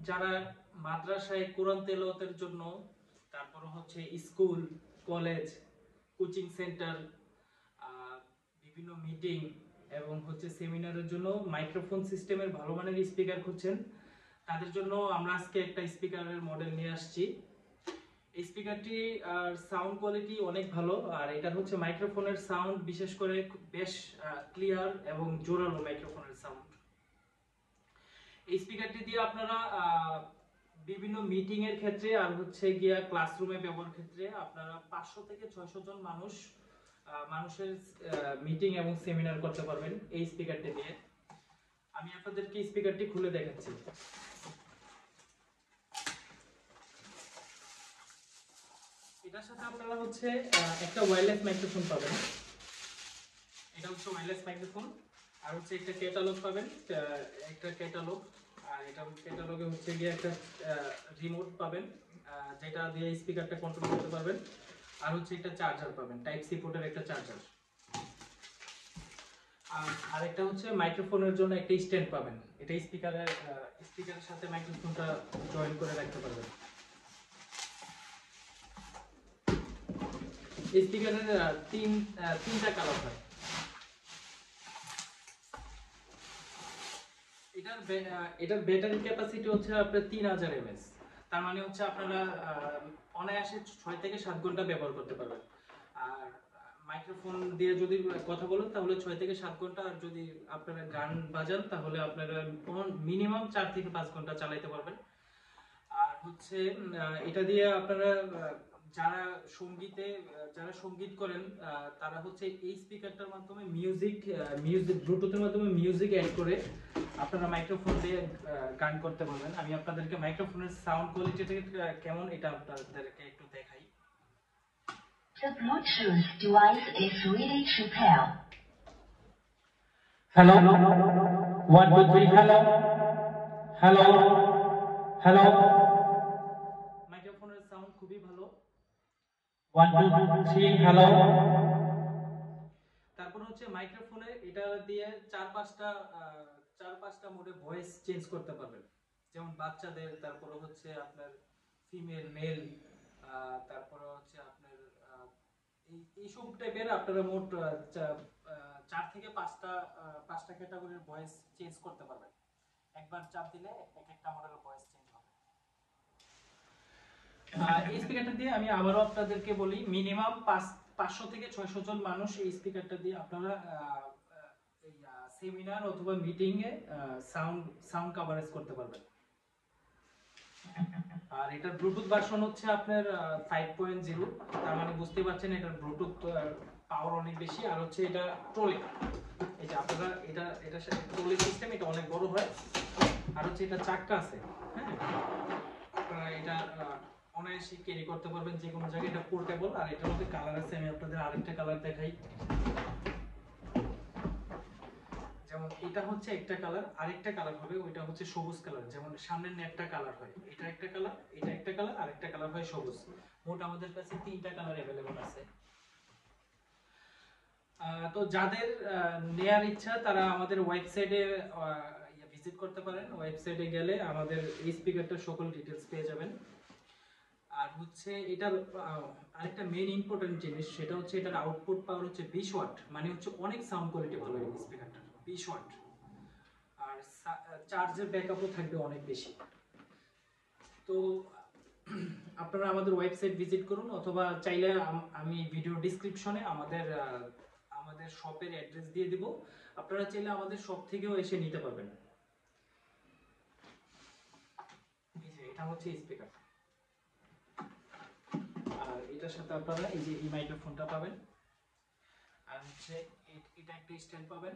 যারা মাদ্রাসায় কোরআন তেলাওয়াতের জন্য, তারপর হচ্ছে স্কুল, কলেজ, কোচিং সেন্টার, বিভিন্ন মিটিং এবং হচ্ছে সেমিনারের জন্য মাইক্রোফোন সিস্টেমের ভালো মানের স্পিকার খুঁজছেন, তাদের জন্য আমরা আজকে একটা স্পিকারের মডেল নিয়ে আসছি। এই স্পিকারটি সাউন্ড কোয়ালিটি অনেক ভালো, আর এটা হচ্ছে মাইক্রোফোনের সাউন্ড বিশেষ করে বেশ ক্লিয়ার এবং জোরালো মাইক্রোফোনের সাউন্ড। এই স্পিকারটি দিয়ে আপনারা বিভিন্ন মিটিং এর ক্ষেত্রে আর হচ্ছে গিয়া ক্লাসরুমে ব্যবহার ক্ষেত্রে আপনারা 500 থেকে 600 জন মানুষের মিটিং এবং সেমিনার করতে পারবেন এই স্পিকারটি দিয়ে। আমি আপনাদেরকে স্পিকারটি খুলে দেখাচ্ছি। এটার সাথে আপনারা হচ্ছে একটা ওয়্যারলেস মাইক্রোফোন পাবেন। এটা হচ্ছে ওয়্যারলেস মাইক্রোফোন, আর হচ্ছে একটা ক্যাটালগ পাবেন, একটা ক্যাটালগ, আর এটা ক্যাটালগে হচ্ছে গিয়ে একটা রিমোট পাবেন যেটা দিয়ে স্পিকারটা কন্ট্রোল করতে পারবেন, আর হচ্ছে একটা চার্জার পাবেন, টাইপ সি পোর্টের একটা চার্জার, আর একটা হচ্ছে মাইক্রোফোনের জন্য একটা স্ট্যান্ড পাবেন। এটা স্পিকারের সাথে মাইক্রোফোনটা জয়েন করে রাখতে পারবেন। এই স্পিকারের তিনটা কালার হয়। এটার ব্যাটারি ক্যাপাসিটি হচ্ছে আপনার 3000 mAh। তার মানে হচ্ছে আপনারা অনায়াসে 6 থেকে 7 ঘন্টা ব্যবহার করতে পারবেন। আর মাইক্রোফোন দিয়ে যদি কথা বলেন তাহলে 6 থেকে 7 ঘন্টা, আর যদি আপনারা গান বাজান তাহলে আপনারা মিনিমাম 4 থেকে 5 ঘন্টা চালাতে পারবেন। আর হচ্ছে এটা দিয়ে আপনারা যারা সঙ্গীত করেন তারা হচ্ছে এই স্পিকারটার মাধ্যমে মিউজিক ব্লুটুথের মাধ্যমে মিউজিক অ্যাড করে আপনারা মাইক্রোফোন দিয়ে গান করতে পারবেন। আমি আপনাদেরকে মাইক্রোফোনের সাউন্ড কোয়ালিটিটা কেমন এটা আপনাদেরকে একটু দেখাই। The Bluetooth device is ready to pair. Hello, 1 2 3, hello, hello. মাইক্রোফোনের সাউন্ড খুবই ভালো। 1 2 3, hello. তারপর হচ্ছে মাইক্রোফোনে এটা দিয়ে 4-5টা মোডে ভয়েস চেঞ্জ করতে পারবেন, যেমন বাচ্চাদের, তারপর হচ্ছে আপনার ফিমেল, মেল, তারপর হচ্ছে আপনার এইসব টাইপের আপনারা মোট 4 থেকে 5টা ক্যাটাগরির ভয়েস চেঞ্জ করতে পারবেন। একবার চাপ দিলে একটা মডেলের ভয়েস চেঞ্জ হবে। এই স্পিকারটা দিয়ে আমি আবারও আপনাদেরকে বলি, মিনিমাম 500 থেকে 600 জন মানুষ এই স্পিকারটা দিয়ে আপনারা এই সেমিনার অথবা মিটিং এ সাউন্ড কভারেজ করতে পারবেন। আর এটার ব্লুটুথ ভার্সন হচ্ছে আপনার 5.0, তার মানে বুঝতে পারছেন এটার ব্লুটুথ পাওয়ার অনেক বেশি। আর হচ্ছে এটা ট্রলি, এই যে আপনারা এটা ট্রলি সিস্টেম, এটা অনেক বড় হয়। আর হচ্ছে এটা চাকা আছে, হ্যাঁ, আপনারা এটা অনায়াসে ক্যারি করতে পারবেন যে কোনো জায়গায়। এটা পোর্টেবল, আর এটার মধ্যে কালার আছে, আমি আপনাদের আরেকটা কালার দেখাই। যেমন এটা হচ্ছে একটা কালার, আরেকটা কালার হবে ওইটা হচ্ছে সবুজ কালার, যেমন সামনের নেটটা কালার হয়, এটা একটা কালার, এটা একটা কালার, আরেকটা কালার হয় সবুজ। মোট আমাদের কাছে 3টা কালার अवेलेबल আছে। তো যাদের নেয়ার ইচ্ছা তারা আমাদের ওয়েবসাইটে ভিজিট করতে পারেন। ওয়েবসাইটে গেলে আমাদের এই স্পিকারটার সকল ডিটেইলস পেয়ে যাবেন। আর হচ্ছে এটার আরেকটা মেইন ইম্পর্টেন্ট জিনিস, সেটা হচ্ছে এটার আউটপুট পাওয়ার হচ্ছে 20 ওয়াট, মানে হচ্ছে অনেক সাউন্ড কোয়ালিটি ভালো এই স্পিকারটার, 20 ওয়াট। আর চার্জের ব্যাকআপও থাকবে অনেক বেশি। তো আপনারা আমাদের ওয়েবসাইট ভিজিট করুন, অথবা চাইলে আমি ভিডিও ডেসক্রিপশনে আমাদের শপের অ্যাড্রেস দিয়ে দিব, আপনারা চাইলে আমাদের শপ থেকেও এসে নিতে পারবেন। এই যে এটা হচ্ছে স্পিকার, আর এটার সাথে আপনারা এই যে এই মাইক্রোফোনটা পাবেন, আর হচ্ছে এটা একটা স্ট্যান্ড পাবেন,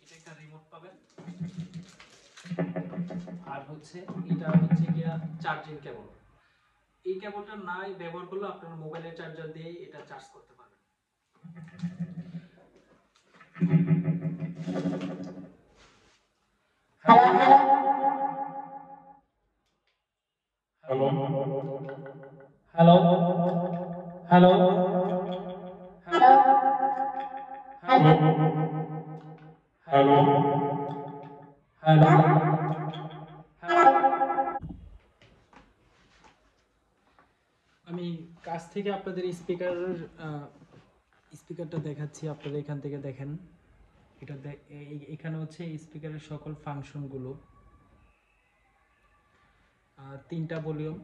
এটা একটা রিমোট পাবেন, আর হচ্ছে এটা হচ্ছে গিয়া চার্জিং কেবল। এই কেবলটা নাই ব্যবহার করলে আপনার মোবাইলের চার্জার দিয়ে এটা চার্জ করতে পারবেন। Hello hello hello hello hello hello hello আমি কাছ থেকে আপনাদের স্পিকারটা দেখাচ্ছি, আপনারা এখান থেকে দেখেন। এখানে হচ্ছে স্পিকারের সকল ফাংশনগুলো। 3টা ভলিউম,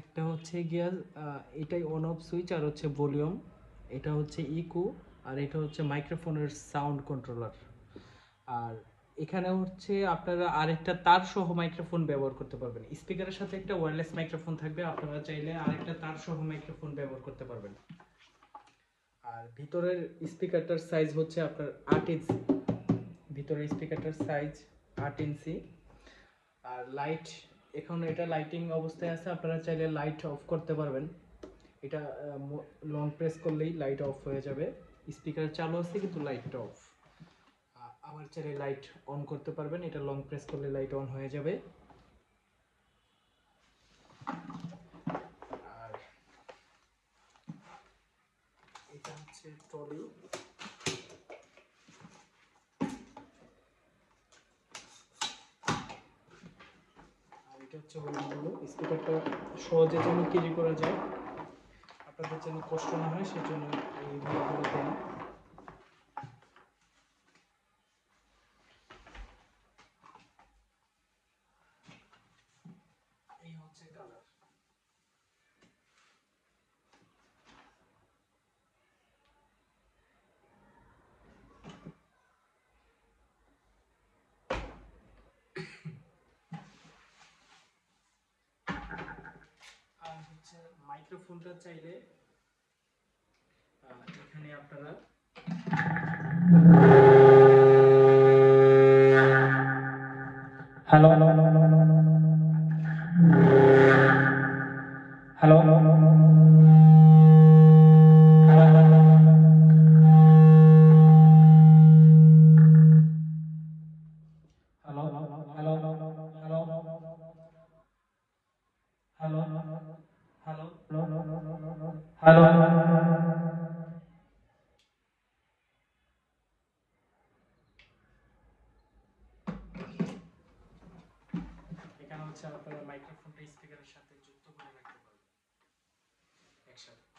একটা হচ্ছে গিয়া এটাই অন অফ সুইচ, আর হচ্ছে ভলিউম, এটা হচ্ছে ইকো, আর এটা হচ্ছে মাইক্রোফোনের সাউন্ড কন্ট্রোলার। আর এখানে হচ্ছে আপনারা আরেকটা তার সহ মাইক্রোফোন ব্যবহার করতে পারবেন। স্পিকারের সাথে একটা ওয়্যারলেস মাইক্রোফোন থাকবে, আপনারা চাইলে আরেকটা তার সহ মাইক্রোফোন ব্যবহার করতে পারবেন। আর ভিতরের স্পিকারটার সাইজ হচ্ছে আপনার 8 ইঞ্চি। ভিতরের স্পিকারটার সাইজ 8 ইঞ্চি। আর লাইট, এখন এটা লাইটিং অবস্থায় আছে, আপনারা চাইলে লাইট অফ করতে পারবেন। এটা লং প্রেস করলেই লাইট অফ হয়ে যাবে। স্পিকার চালু আছে কিন্তু লাইটটা অফ। আবার চাইলে লাইট অন করতে পারবেন, এটা লং প্রেস করলে লাইট অন হয়ে যাবে। আর এটা হচ্ছে ট্রলি। আর এটা হচ্ছে হোল্ডিংগুলো। স্পিকারটা সহজে যেন ক্যারি করা যায়, আপনাদের যেন কষ্ট না হয় সেজন্য এই হোল্ডগুলো দেন। এই হচ্ছে কালার। আর হচ্ছে মাইক্রোফোনটা চাইলে এখানে আপনারা hello hello hello hello hello hello hello এখানে হচ্ছে আপনারা মাইক্রোফোনটা স্পিকারের সাথে যুক্ত করে রাখতে পারবেন একসাথে।